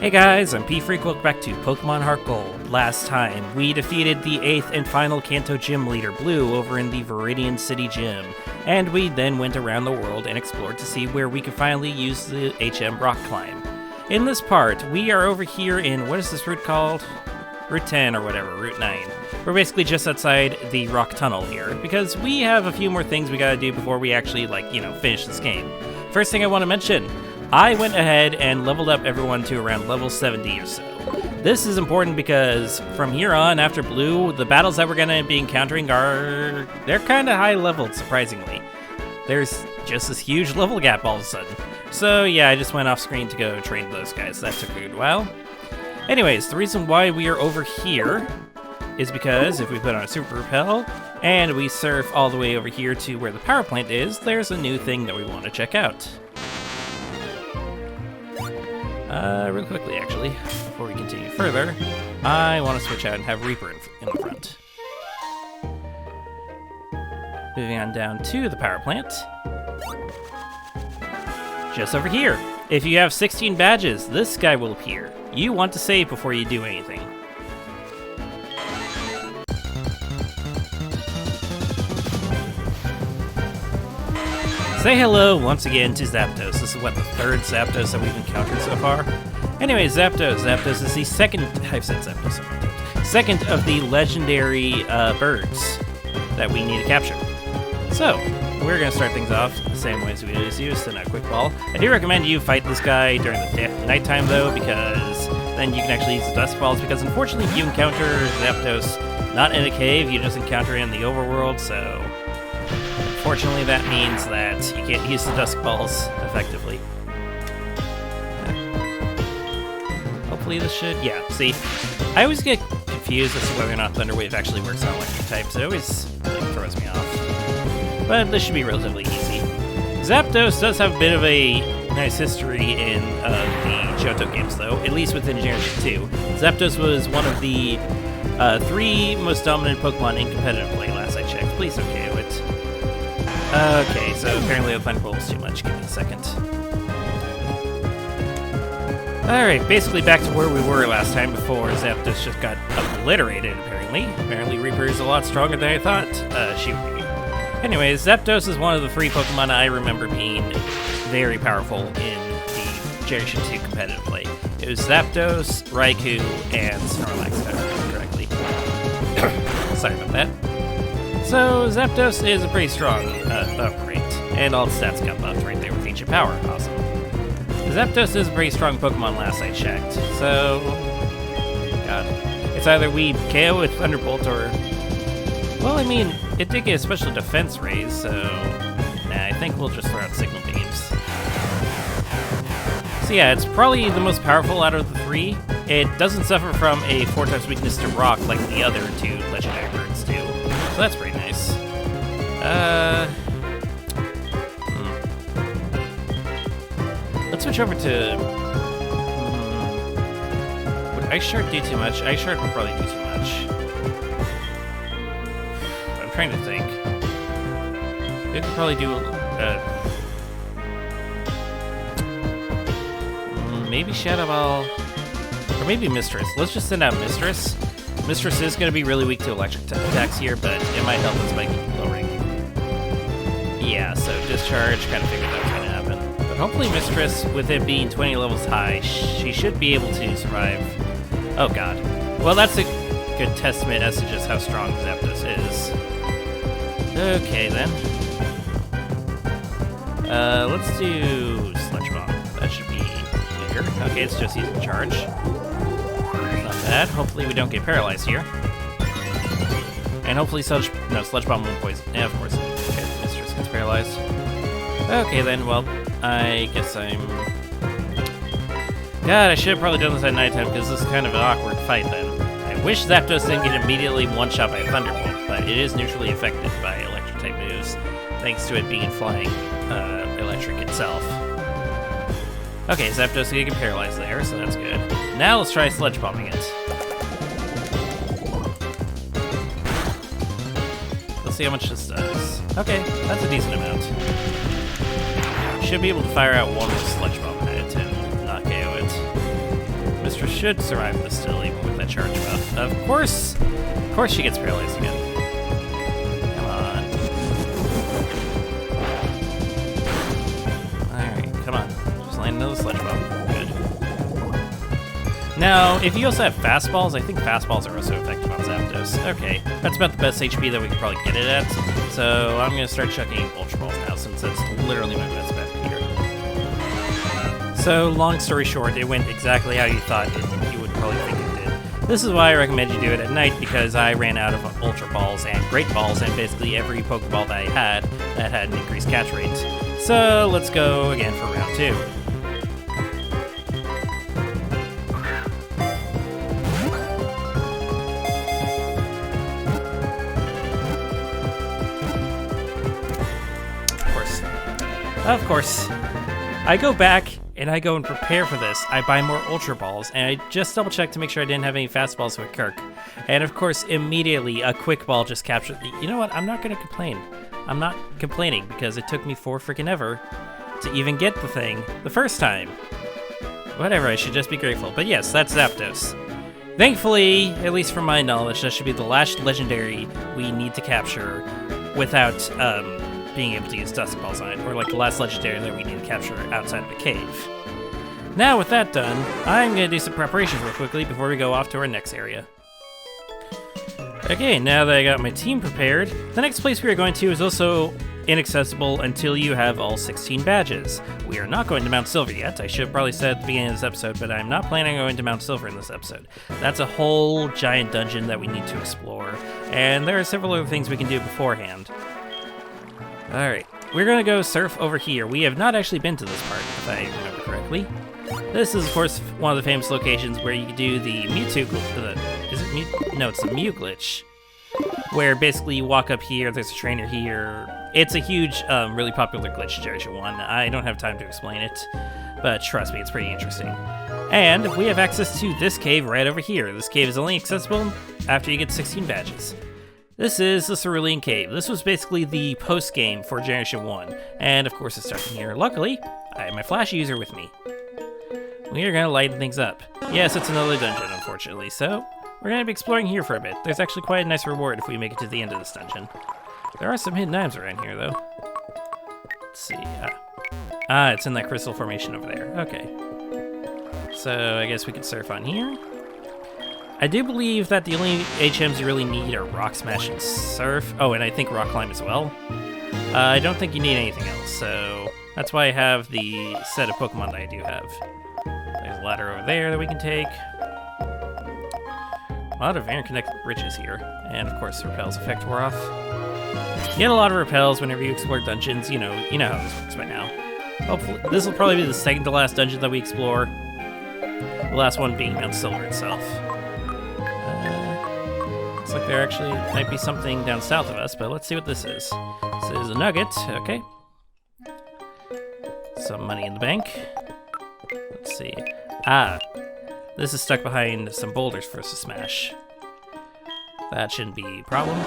Hey guys, I'm P-Freak, welcome back to Pokemon Heart Gold. Last time, we defeated the 8th and final Kanto Gym leader, Blue, over in the Viridian City Gym. And we then went around the world and explored to see where we could finally use the HM Rock Climb. In this part, we are over here in, what is this route called? Route 10 or whatever, Route 9. We're basically just outside the Rock Tunnel here, because we have a few more things we gotta do before we actually, finish this game. First thing I want to mention, I went ahead and leveled up everyone to around level 70 or so. This is important because from here on, after Blue, the battles that we're going to be encountering they're kind of high leveled, surprisingly. There's just this huge level gap all of a sudden. So yeah, I just went off screen to go train those guys. That took a good while. Anyways, the reason why we are over here is because if we put on a Super Repel and we surf all the way over here to where the power plant is, there's a new thing that we want to check out. Real quickly, actually, before we continue further, I want to switch out and have Reaper in the front. Moving on down to the power plant. Just over here. If you have 16 badges, this guy will appear. You want to save before you do anything. Say hello once again to Zapdos. This is the third Zapdos that we've encountered so far. Anyway, Zapdos. Zapdos is the second, I've said Zapdos several times, second of the legendary birds that we need to capture. So, we're going to start things off the same way as we always use, so not Quick Ball. I do recommend you fight this guy during the nighttime though, because then you can actually use the Dusk Balls, because unfortunately if you encounter Zapdos not in a cave, you just encounter it in the overworld, so unfortunately, that means that you can't use the Dusk Balls effectively. Hopefully this should... Yeah, see, I always get confused as to whether or not Thunder Wave actually works on electric types. It always throws me off. But this should be relatively easy. Zapdos does have a bit of a nice history in the Johto games, though, at least within Generation 2. Zapdos was one of the 3 most dominant Pokemon in competitive play last I checked. Please don't KO it. Okay, so apparently the Thunderbolt was too much. Give me a second. Alright, basically back to where we were last time before Zapdos just got obliterated, apparently. Apparently Reaper is a lot stronger than I thought she would be. Anyways, Zapdos is one of the 3 Pokemon I remember being very powerful in the Generation 2 competitive play. It was Zapdos, Raikou, and Snorlax, if I remember correctly. Sorry about that. So, Zapdos is a pretty strong upgrade, and all the stats got buffed right there with Ancient Power. Awesome. Zapdos is a pretty strong Pokemon last I checked, so... God. It's either we KO with Thunderbolt or... Well, I mean, it did get a special defense raise, so... Nah, I think we'll just throw out Signal Beams. So yeah, it's probably the most powerful out of the 3. It doesn't suffer from a 4-times weakness to Rock like the other 2 legendary birds do. So that's pretty nice. Let's switch over to... Would Ice Shard do too much? Ice Shard would probably do too much. I'm trying to think. It could probably do... maybe Shadow Ball... Or maybe Mistress. Let's just send out Mistress. Mistress is going to be really weak to electric attacks here, but it might help us by lowering. Yeah, so Discharge, kind of figured that was going to happen. But hopefully Mistress, with it being 20 levels high, she should be able to survive. Oh god. Well, that's a good testament as to just how strong Zapdos is. Okay, then. Let's do Sludge Bomb. That should be weaker. Okay, it's just using Charge. Bad. Hopefully we don't get paralyzed here. And hopefully Sludge Bomb won't poison. Yeah, of course. Okay, Mistress gets paralyzed. Okay then, well, I guess I'm... God, I should have probably done this at nighttime because this is kind of an awkward fight then. I wish Zapdos didn't get immediately one-shot by a Thunderbolt, but it is neutrally affected by electric-type moves, thanks to it being flying electric itself. Okay, Zapdos is gonna get paralyzed there, so that's good. Now let's try Sludge Bombing it. Let's see how much this does. Okay, that's a decent amount. Should be able to fire out one with Sludge Bomb at it and not KO it. should survive this still, even with that charge buff. Of course she gets paralyzed again. Come on. Alright, come on. Just land another Sludge Bomb. Good. Now, if you also have fastballs, I think fastballs are also effective on Zapdos. Okay, that's about the best HP that we can probably get it at. So I'm going to start chucking Ultra Balls now, since that's literally my best bet here. So, long story short, it went exactly how you thought you would probably think it did. This is why I recommend you do it at night, because I ran out of Ultra Balls and Great Balls, and basically every Pokeball that I had that had an increased catch rate. So, let's go again for round 2. Of course. I go back and I go and prepare for this. I buy more Ultra Balls, and I just double check to make sure I didn't have any fastballs with Kirk. And of course, immediately a Quick Ball just captured. You know what? I'm not gonna complain. I'm not complaining because it took me for freaking ever to even get the thing the first time. Whatever, I should just be grateful. But yes, that's Zapdos. Thankfully, at least from my knowledge, that should be the last legendary we need to capture without being able to use Dusk Balls on it, or like the last legendary that we need to capture outside of the cave. Now with that done, I'm going to do some preparations real quickly before we go off to our next area. Okay, now that I got my team prepared, the next place we are going to is also inaccessible until you have all 16 badges. We are not going to Mount Silver yet. I should have probably said at the beginning of this episode, but I'm not planning on going to Mount Silver in this episode. That's a whole giant dungeon that we need to explore, and there are several other things we can do beforehand. Alright, we're gonna go surf over here. We have not actually been to this part, if I remember correctly. This is, of course, one of the famous locations where you can do the Mewtwo glitch. Is it Mew? No, it's the Mew glitch. Where basically you walk up here, there's a trainer here. It's a huge, really popular glitch in Generation 1. I don't have time to explain it, but trust me, it's pretty interesting. And we have access to this cave right over here. This cave is only accessible after you get 16 badges. This is the Cerulean Cave. This was basically the post-game for Generation 1, and of course it's starting here. Luckily, I have my Flash user with me. We are going to lighten things up. Yes, it's another dungeon, unfortunately, so we're going to be exploring here for a bit. There's actually quite a nice reward if we make it to the end of this dungeon. There are some hidden items around here, though. Let's see. It's in that crystal formation over there. Okay. So I guess we could surf on here. I do believe that the only HMs you really need are Rock Smash and Surf. Oh, and I think Rock Climb as well. I don't think you need anything else, so that's why I have the set of Pokemon that I do have. There's a ladder over there that we can take. A lot of interconnected bridges here. And of course, the Repel's effect wore off. You get a lot of Repels whenever you explore dungeons. You know how this works by now. Hopefully, this will probably be the second to last dungeon that we explore. The last one being Mount Silver itself. Looks like there actually might be something down south of us, but let's see what this is. This is a nugget, okay. Some money in the bank. Let's see. This is stuck behind some boulders for us to smash. That shouldn't be a problem.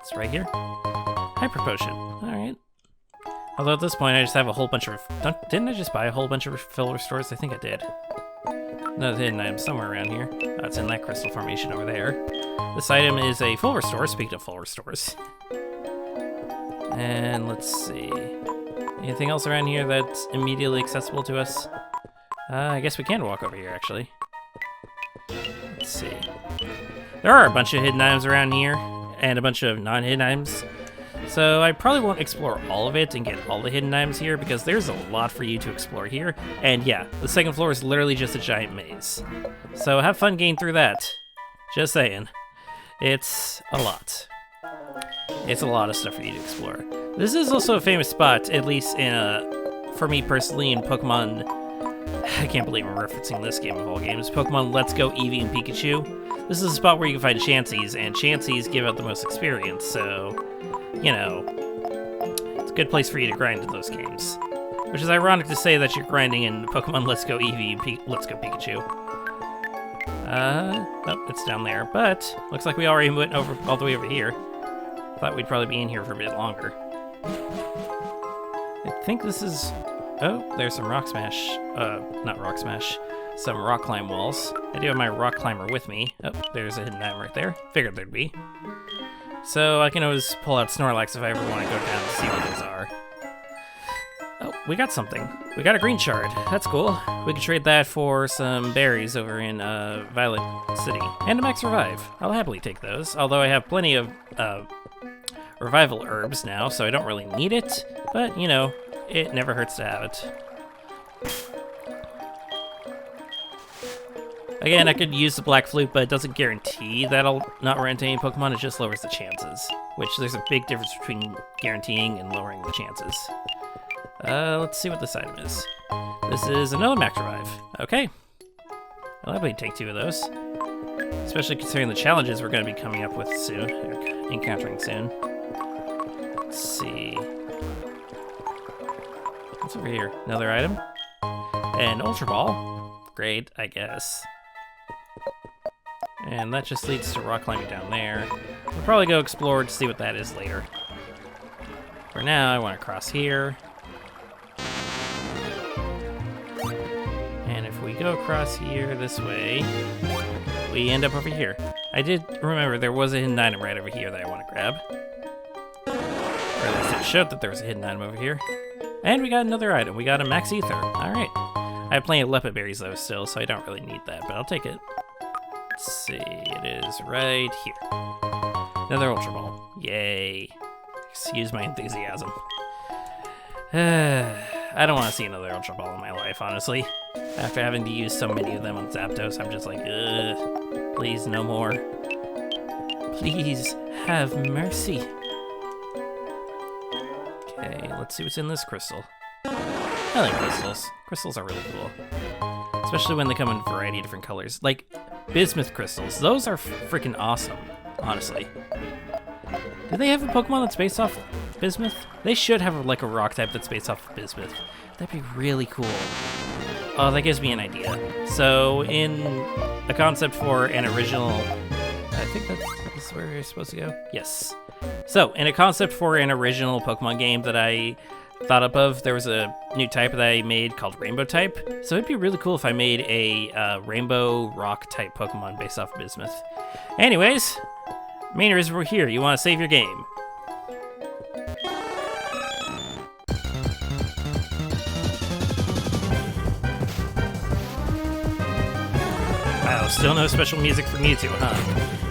It's right here. Hyper Potion, alright. Although at this point I just have a whole bunch of... Didn't I just buy a whole bunch of fill restores? I think I did. Another hidden item somewhere around here. It's in that crystal formation over there. This item is a full restore, speaking of full restores. And let's see. Anything else around here that's immediately accessible to us? I guess we can walk over here, actually. Let's see. There are a bunch of hidden items around here, and a bunch of non-hidden items. So I probably won't explore all of it and get all the hidden items here, because there's a lot for you to explore here. And yeah, the second floor is literally just a giant maze. So have fun getting through that. Just saying. It's a lot. It's a lot of stuff for you to explore. This is also a famous spot, at least in for me personally, in Pokemon... I can't believe I'm referencing this game of all games. Pokemon Let's Go Eevee and Pikachu. This is a spot where you can find Chanseys, and Chanseys give out the most experience, so... You know, it's a good place for you to grind in those games. Which is ironic to say that you're grinding in Pokemon Let's Go Eevee and Let's Go Pikachu. Nope, it's down there, but looks like we already went over all the way over here. Thought we'd probably be in here for a bit longer. I think this is Oh, there's some rock smash. Not rock smash. Some rock climb walls. I do have my rock climber with me. Oh, there's a hidden item right there. Figured there'd be. So I can always pull out Snorlax if I ever want to go down to see what those are. Oh, we got something. We got a green shard. That's cool. We can trade that for some berries over in Violet City. And a max revive. I'll happily take those. Although I have plenty of revival herbs now, so I don't really need it. But, you know, it never hurts to have it. Again, I could use the Black Flute, but it doesn't guarantee that I'll not run into any Pokemon. It just lowers the chances. Which, there's a big difference between guaranteeing and lowering the chances. Let's see what this item is. This is another max revive. Okay. I'll happily take 2 of those. Especially considering the challenges we're going to be coming up with soon. Or encountering soon. Let's see. What's over here? Another item? An Ultra Ball. Great, I guess. And that just leads to rock climbing down there. We'll probably go explore to see what that is later. For now, I want to cross here. And if we go across here this way, we end up over here. I did remember there was a hidden item right over here that I want to grab. Or at least it showed that there was a hidden item over here. And we got another item. We got a Max Ether. Alright. I have plenty of Lepid berries though still, so I don't really need that, but I'll take it. Let's see, it is right here. Another Ultra Ball. Yay. Excuse my enthusiasm. I don't want to see another Ultra Ball in my life, honestly. After having to use so many of them on Zapdos, I'm just like, ugh. Please, no more. Please, have mercy. Okay, let's see what's in this crystal. I like crystals. Crystals are really cool. Especially when they come in a variety of different colors. Like, Bismuth crystals. Those are freaking awesome, honestly. Do they have a Pokemon that's based off Bismuth? They should have, like, a rock type that's based off of Bismuth. That'd be really cool. Oh, that gives me an idea. So, in a concept for an original... I think that's where we're supposed to go? Yes. So, in a concept for an original Pokemon game that I thought up of, there was a new type that I made called Rainbow type. So it'd be really cool if I made a Rainbow Rock type Pokemon based off Bismuth. Anyways, main reason we're here, you want to save your game. Wow, still no special music for Mewtwo, huh?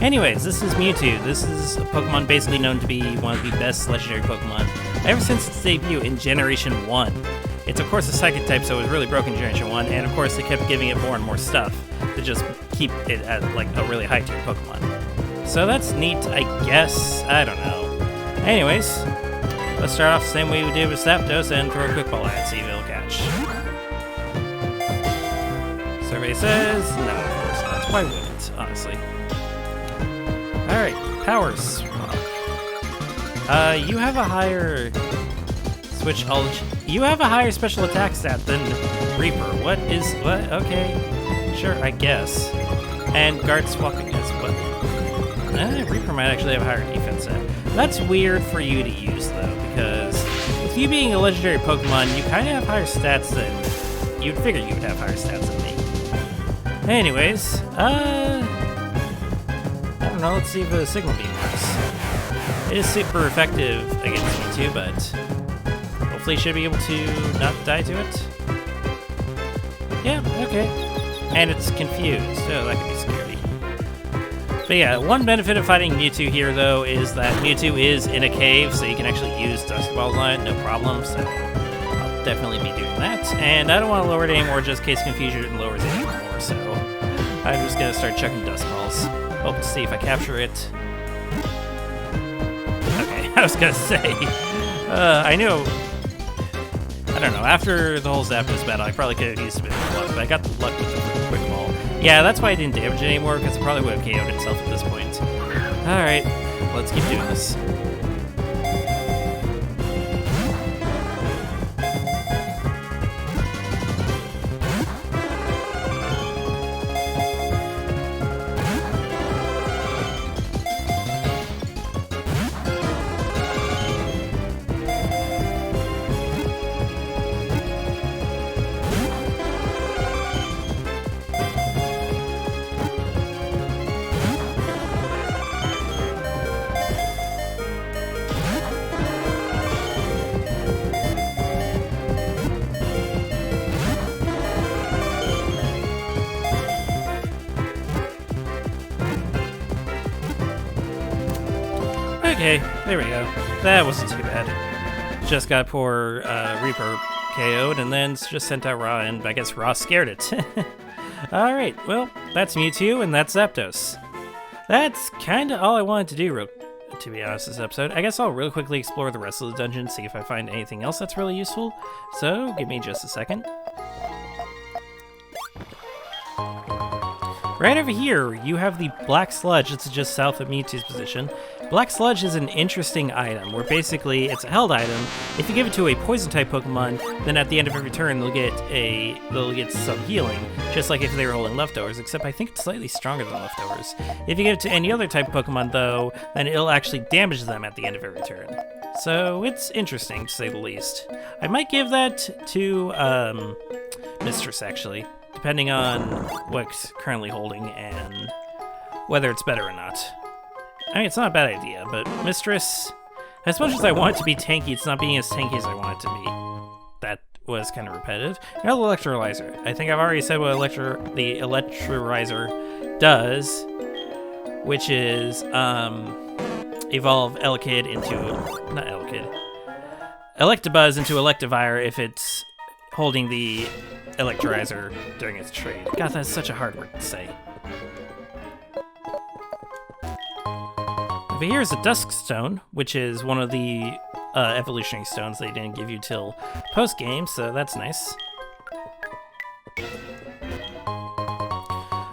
Anyways, this is Mewtwo. This is a Pokemon basically known to be one of the best legendary Pokemon ever since its debut in Generation 1. It's of course a Psychic type, so it was really broken in Generation 1, and of course they kept giving it more and more stuff to just keep it at like a really high tier Pokemon. So that's neat, I guess. I don't know. Anyways, let's start off the same way we did with Zapdos and throw a quick ball at it, see if it'll catch. Survey says no, of course not. Why wouldn't, honestly? Alright, powers. You have a higher you have a higher special attack stat than Reaper. What? Okay. Sure, I guess. And guard swapping as well. Reaper might actually have a higher defense stat. That's weird for you to use though, because with you being a legendary Pokemon, you kinda have higher stats than you'd figure you would have higher stats than me. Anyways, I don't know, let's see if a Signal Beam works. It is super effective against me too, but hopefully should be able to not die to it. Yeah, okay. And it's confused, so that could be scary. But yeah, one benefit of fighting Mewtwo here though is that Mewtwo is in a cave, so you can actually use Dusk Balls on it, no problem, so I'll definitely be doing that. And I don't want to lower it anymore just in case Confusion lowers it anymore, so I'm just gonna start chucking Dusk Balls. Hope to see if I capture it. Okay, I was gonna say, I don't know, after the whole Zapdos battle, I probably could have used a bit more luck, but I got the luck with the quick ball. Yeah, that's why I didn't damage it anymore, because it probably would have KO'd itself at this point. Alright, let's keep doing this. Okay, there we go. That wasn't too bad. Just got poor Reaper KO'd and then just sent out Ra, and I guess Ra scared it. Alright, well, that's Mewtwo and that's Zapdos. That's kinda all I wanted to do, to be honest, this episode. I guess I'll really quickly explore the rest of the dungeon, see if I find anything else that's really useful. So, give me just a second. Right over here, you have the Black Sludge. It's just south of Mewtwo's position. Black Sludge is an interesting item, where basically it's a held item. If you give it to a Poison-type Pokemon, then at the end of every turn they'll get some healing, just like if they were holding leftovers, except I think it's slightly stronger than leftovers. If you give it to any other type of Pokemon, though, then it'll actually damage them at the end of every turn. So it's interesting, to say the least. I might give that to Mistress, actually, depending on what's currently holding and whether it's better or not. I mean, it's not a bad idea, but Mistress, as much as I want it to be tanky, it's not being as tanky as I want it to be. That was kind of repetitive. Now the Electrolyzer. I think I've already said what the Electrolyzer does, which is evolve Elekid into... not Elekid. Electabuzz into Electivire if it's holding the Electrolyzer during its trade. God, that's such a hard word to say. Over here is a Dusk Stone, which is one of the evolutionary stones they didn't give you till post-game, so that's nice.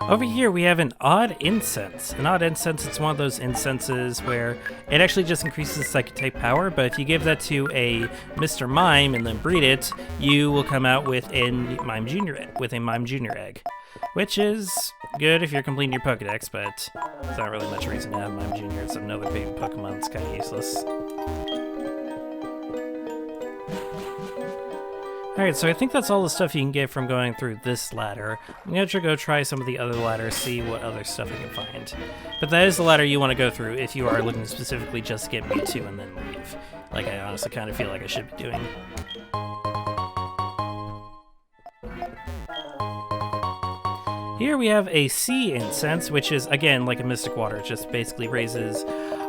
Over here we have an Odd Incense. An Odd Incense, it's one of those incenses where it actually just increases Psychic-type power, but if you give that to a Mr. Mime and then breed it, you will come out with a Mime Jr. egg. Which is good if you're completing your Pokedex, but there's not really much reason to have Mime Jr. It's another big Pokemon that's kind of useless. Alright, so I think that's all the stuff you can get from going through this ladder. I'm going to go try some of the other ladders, see what other stuff I can find. But that is the ladder you want to go through if you are looking specifically just to get Mewtwo and then leave. Like I honestly kind of feel like I should be doing. Here we have a Sea Incense, which is, again, like a Mystic Water. It just basically raises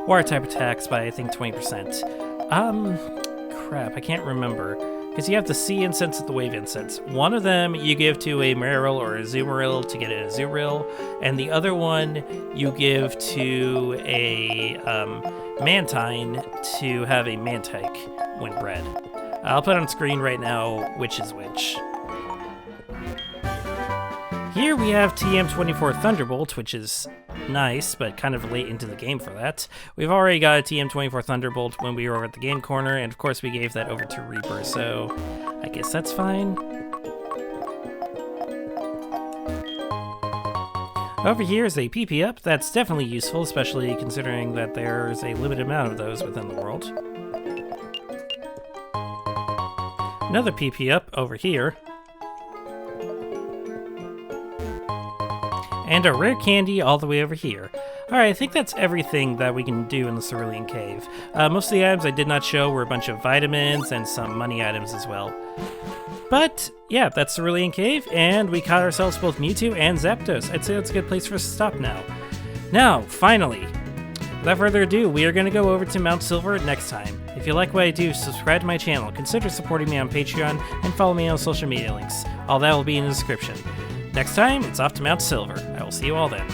water-type attacks by, I think, 20%. Crap, I can't remember. Because you have the Sea Incense and the Wave Incense. One of them you give to a Marill or a Azumarill to get an Azurill, and the other one you give to a Mantine to have a Mantike when bred. I'll put on screen right now which is which. Here we have TM24 Thunderbolt, which is nice, but kind of late into the game for that. We've already got a TM24 Thunderbolt when we were over at the game corner, and of course we gave that over to Reaper, so I guess that's fine. Over here is a PP Up. That's definitely useful, especially considering that there's a limited amount of those within the world. Another PP Up over here. And a rare candy all the way over here. Alright, I think that's everything that we can do in the Cerulean Cave. Most of the items I did not show were a bunch of vitamins and some money items as well. But, yeah, that's Cerulean Cave, and we caught ourselves both Mewtwo and Zapdos. I'd say that's a good place for us to stop now. Now, finally, without further ado, we are going to go over to Mount Silver next time. If you like what I do, subscribe to my channel, consider supporting me on Patreon, and follow me on social media links. All that will be in the description. Next time, it's off to Mount Silver. I will see you all then.